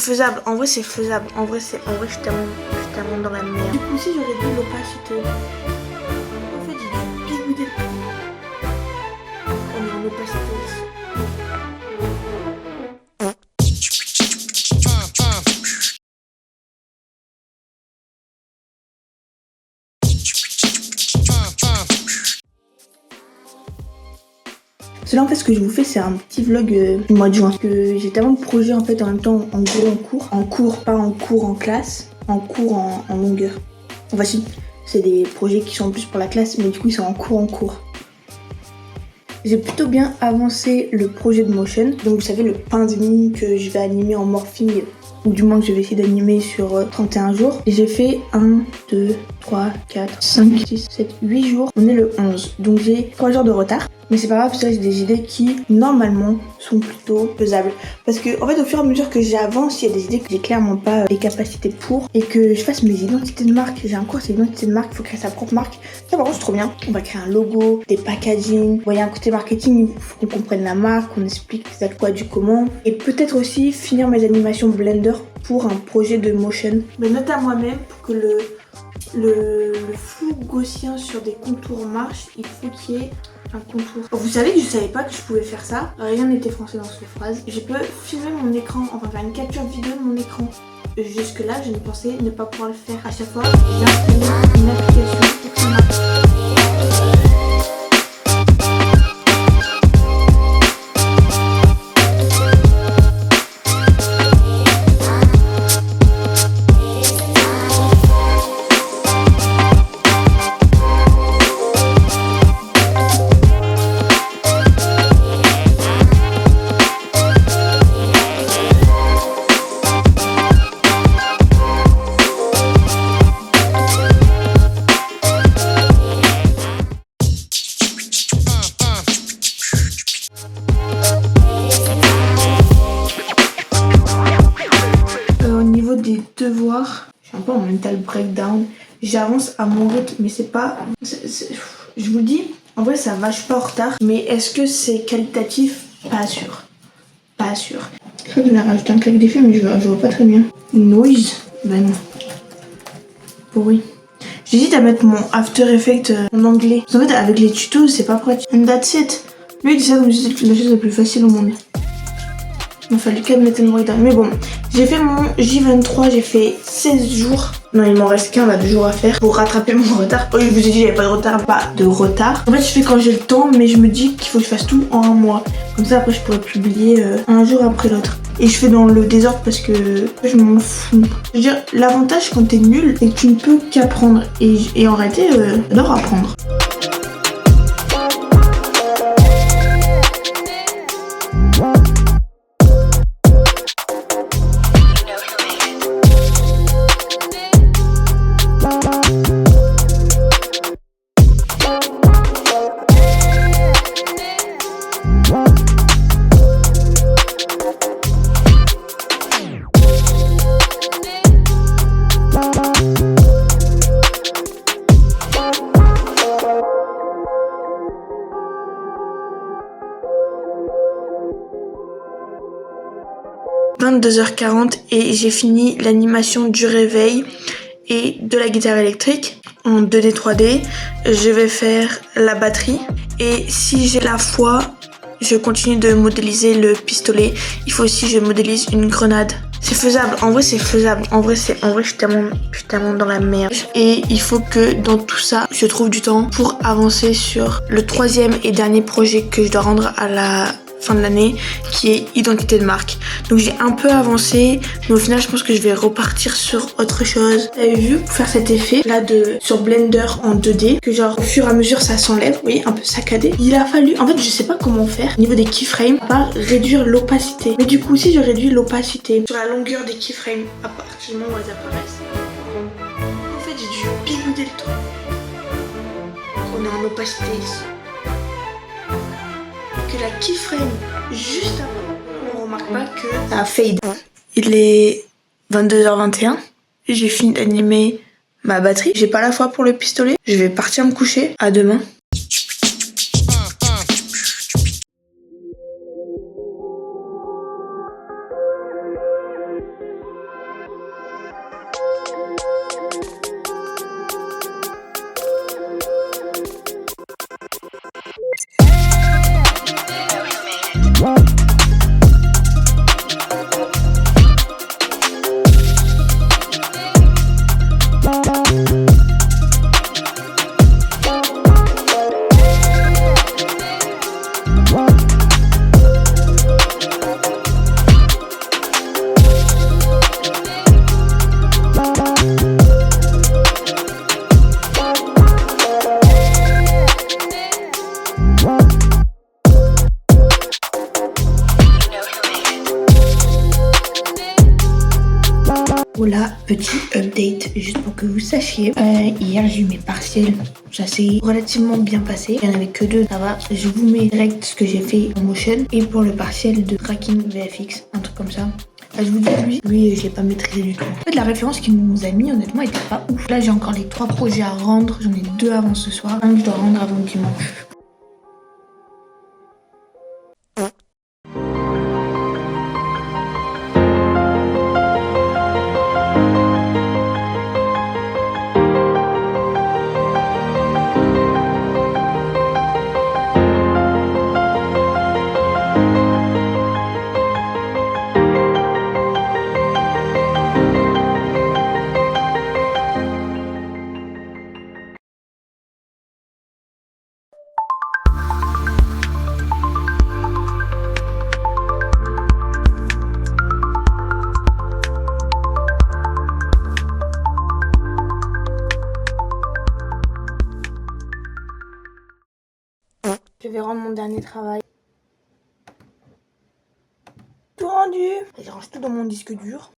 faisable. En vrai, c'est faisable. En vrai, je suis tellement dans la merde. Du coup, si j'aurais dû l'opacité. En fait, j'ai dû bigouder le truc. On est en opacité. Là en fait ce que je vous fais c'est un petit vlog du mois de juin. Parce que j'ai tellement de projets en fait en même temps en gros en cours, pas en cours en classe, en cours en longueur. Enfin si, c'est des projets qui sont en plus pour la classe mais du coup ils sont en cours. J'ai plutôt bien avancé le projet de motion. Donc vous savez le pain de mie que je vais animer en morphing, ou du moins que je vais essayer d'animer sur 31 jours. Et j'ai fait 1, 2, 3, 4, 5, 6, 7, 8 jours. On est le 11. Donc j'ai 3 jours de retard. Mais c'est pas grave, parce que j'ai des idées qui, normalement, sont plutôt faisables. Parce que, en fait, au fur et à mesure que j'avance, il y a des idées que j'ai clairement pas les capacités pour. Et que je fasse mes identités de marque. J'ai un cours, c'est identité de marque, il faut créer sa propre marque. Ça, par contre, c'est trop bien. On va créer un logo, des packaging. Vous voyez, un côté marketing, il faut qu'on comprenne la marque, qu'on explique exactement quoi du comment. Et peut-être aussi finir mes animations Blender pour un projet de motion. Mais note à moi-même pour que le flou gaussien sur des contours marche, il faut qu'il y ait un contour. Vous savez que je savais pas que je pouvais faire ça. Rien n'était français dans cette phrase. Je peux filmer mon écran, enfin faire une capture vidéo de mon écran. Jusque là, je ne pensais ne pas pouvoir le faire. À chaque fois, j'ai installé une application pour que ça marche. Des devoirs, je suis un peu en mental breakdown, j'avance à mon rythme mais c'est pas, je vous le dis, en vrai ça va, je suis pas en retard, mais est-ce que c'est qualitatif? Pas sûr, pas sûr. Je crois que je vais rajouter un claque d'effet mais je vois pas très bien. Noise, ben non. Pourri. J'hésite à mettre mon After Effects en anglais. En fait avec les tutos c'est pas pratique. And that's it. Lui il dit ça comme si c'était la chose la plus facile au monde. Il m'a fallu quand même mettre une breakdown. Mais bon, j'ai fait mon J23, j'ai fait 16 jours. Non, il m'en reste qu'un, là, 2 jours à faire pour rattraper mon retard. Oui, je vous ai dit, j'avais pas de retard, pas de retard. En fait, je fais quand j'ai le temps, mais je me dis qu'il faut que je fasse tout en un mois. Comme ça, après, je pourrais publier un jour après l'autre. Et je fais dans le désordre parce que je m'en fous. Je veux dire, l'avantage quand t'es nul, c'est que tu ne peux qu'apprendre. Et en réalité, j'adore apprendre. « 22h40 et j'ai fini l'animation du réveil et de la guitare électrique en 2D 3D. Je vais faire la batterie et si j'ai la foi, je continue de modéliser le pistolet. Il faut aussi que je modélise une grenade. C'est faisable, en vrai c'est faisable, en vrai je suis tellement dans la merde. Et il faut que dans tout ça, je trouve du temps pour avancer sur le 3e et dernier projet que je dois rendre à la fin de l'année, qui est identité de marque. Donc j'ai un peu avancé, mais au final je pense que je vais repartir sur autre chose. Vous avez vu, pour faire cet effet là sur Blender en 2D, que genre au fur et à mesure ça s'enlève, vous voyez, un peu saccadé. Il a fallu, en fait je sais pas comment faire, au niveau des keyframes, à part réduire l'opacité. Mais du coup si je réduis l'opacité sur la longueur des keyframes, à partir du moment où elles apparaissent, en fait j'ai dû bigouder le truc. On est en opacité ici. Que la keyframe juste après, on remarque pas que ça fade. Il est 22h21, j'ai fini d'animer ma batterie. J'ai pas la foi pour le pistolet, je vais partir me coucher. À demain. Voilà, petit update, juste pour que vous sachiez. Hier, j'ai eu mes partiels. Ça s'est relativement bien passé. Il n'y en avait que 2, ça va. Je vous mets direct ce que j'ai fait en motion. Et pour le partiel de tracking VFX, un truc comme ça. Je vous dis, lui, je l'ai pas maîtrisé du tout. En fait, la référence qu'il nous a mis, honnêtement, était pas ouf. Là, j'ai encore les 3 projets à rendre. J'en ai 2 avant ce soir. Un que je dois rendre avant dimanche. Je vais rendre mon dernier travail. Tout rendu. Je range tout dans mon disque dur.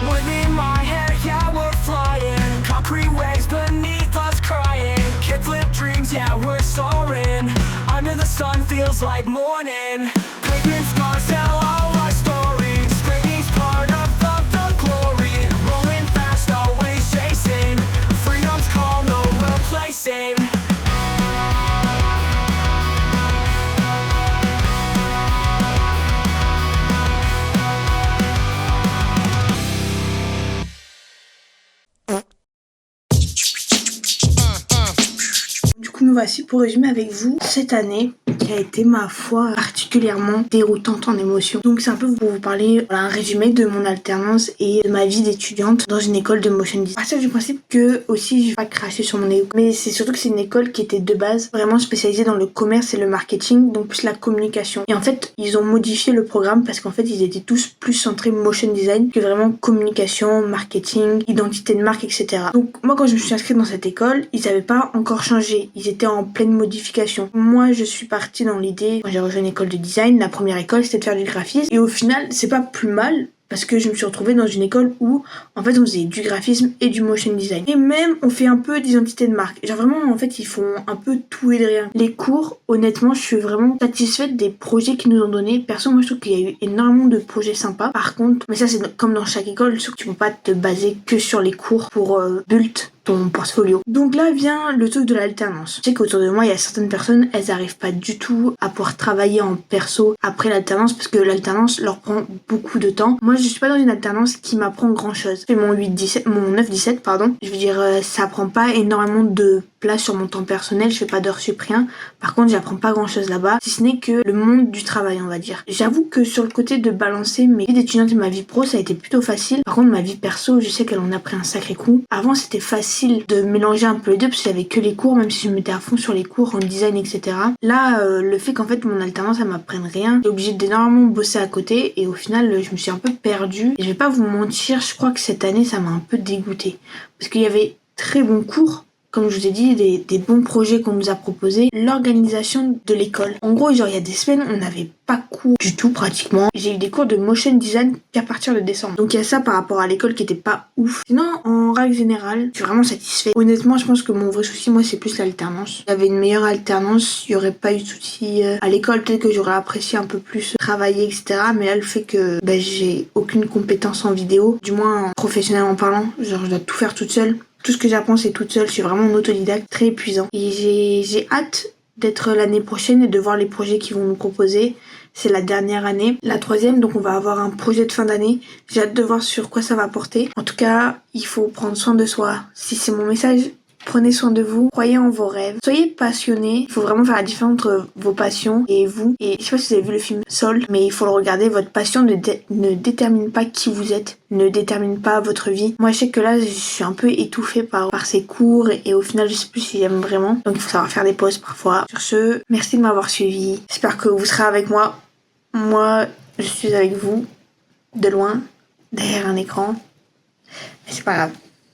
Within my head, yeah, we're flying. Concrete waves beneath us crying. Kickflip dreams, yeah, we're soaring. Under the sun feels like morning. Pavement scars tell all our stories. Springing's part of the glory. Rolling fast, always chasing. Freedom's call, no replacing. Du coup, nous voici pour résumer avec vous cette année qui a été, ma foi, particulièrement déroutante en émotions. Donc c'est un peu pour vous parler, un résumé de mon alternance et de ma vie d'étudiante dans une école de motion design. À partir du principe que aussi je vais pas cracher sur mon école, mais c'est surtout que c'est une école qui était de base vraiment spécialisée dans le commerce et le marketing, donc plus la communication. Et en fait, ils ont modifié le programme parce qu'en fait, ils étaient tous plus centrés motion design que vraiment communication, marketing, identité de marque, etc. Donc moi, quand je me suis inscrite dans cette école, ils n'avaient pas encore changé. Ils étaient en pleine modification. Moi, je suis partie dans l'idée, quand j'ai rejoint une école de design, la première école, c'était de faire du graphisme. Et au final, c'est pas plus mal, parce que je me suis retrouvée dans une école où, en fait, on faisait du graphisme et du motion design. Et même, on fait un peu d'identité de marque. Genre vraiment, en fait, ils font un peu tout et de rien. Les cours, honnêtement, je suis vraiment satisfaite des projets qu'ils nous ont donnés. Perso, moi, je trouve qu'il y a eu énormément de projets sympas. Par contre, mais ça, c'est comme dans chaque école, sauf que tu peux pas te baser que sur les cours pour build ton portfolio. Donc là vient le truc de l'alternance. Je sais qu'autour de moi, il y a certaines personnes, elles arrivent pas du tout à pouvoir travailler en perso après l'alternance parce que l'alternance leur prend beaucoup de temps. Moi, je suis pas dans une alternance qui m'apprend grand chose. Je fais mon 9-17, pardon. Je veux dire, ça prend pas énormément de place sur mon temps personnel, je fais pas d'heures sup, rien. Par contre, j'apprends pas grand chose là-bas, si ce n'est que le monde du travail, on va dire. J'avoue que sur le côté de balancer mes vies d'étudiante et ma vie pro, ça a été plutôt facile. Par contre, ma vie perso, je sais qu'elle en a pris un sacré coup. Avant, c'était facile de mélanger un peu les deux parce qu'il y avait que les cours, même si je me mettais à fond sur les cours en design, etc. Là, le fait qu'en fait mon alternance, elle m'apprenne rien, j'ai obligée d'énormément bosser à côté et au final, je me suis un peu perdue. Et je vais pas vous mentir, je crois que cette année, ça m'a un peu dégoûtée. Parce qu'il y avait très bons cours, comme je vous ai dit, des bons projets qu'on nous a proposés, l'organisation de l'école. En gros, genre il y a des semaines, on n'avait pas cours du tout pratiquement. J'ai eu des cours de motion design qu'à partir de décembre. Donc il y a ça par rapport à l'école qui était pas ouf. Sinon, en règle générale, je suis vraiment satisfaite. Honnêtement, je pense que mon vrai souci, moi, c'est plus l'alternance. Il y avait une meilleure alternance, il y aurait pas eu de soucis à l'école. Peut-être que j'aurais apprécié un peu plus travailler, etc. Mais là, le fait que j'ai aucune compétence en vidéo, du moins professionnellement parlant, genre je dois tout faire toute seule. Tout ce que j'apprends, c'est toute seule. Je suis vraiment en autodidacte, très épuisant. Et j'ai hâte d'être l'année prochaine et de voir les projets qu'ils vont nous proposer. C'est la dernière année. La troisième, donc on va avoir un projet de fin d'année. J'ai hâte de voir sur quoi ça va porter. En tout cas, il faut prendre soin de soi. Si c'est mon message, prenez soin de vous, croyez en vos rêves, soyez passionnés. Il faut vraiment faire la différence entre vos passions et vous. Et je sais pas si vous avez vu le film Soul, mais il faut le regarder. Votre passion ne détermine pas qui vous êtes, ne détermine pas votre vie. Moi, je sais que là, je suis un peu étouffée par ces cours et au final, je sais plus si j'aime vraiment. Donc, il faut savoir faire des pauses parfois. Sur ce, merci de m'avoir suivi. J'espère que vous serez avec moi. Moi, je suis avec vous, de loin, derrière un écran. Mais c'est pas grave.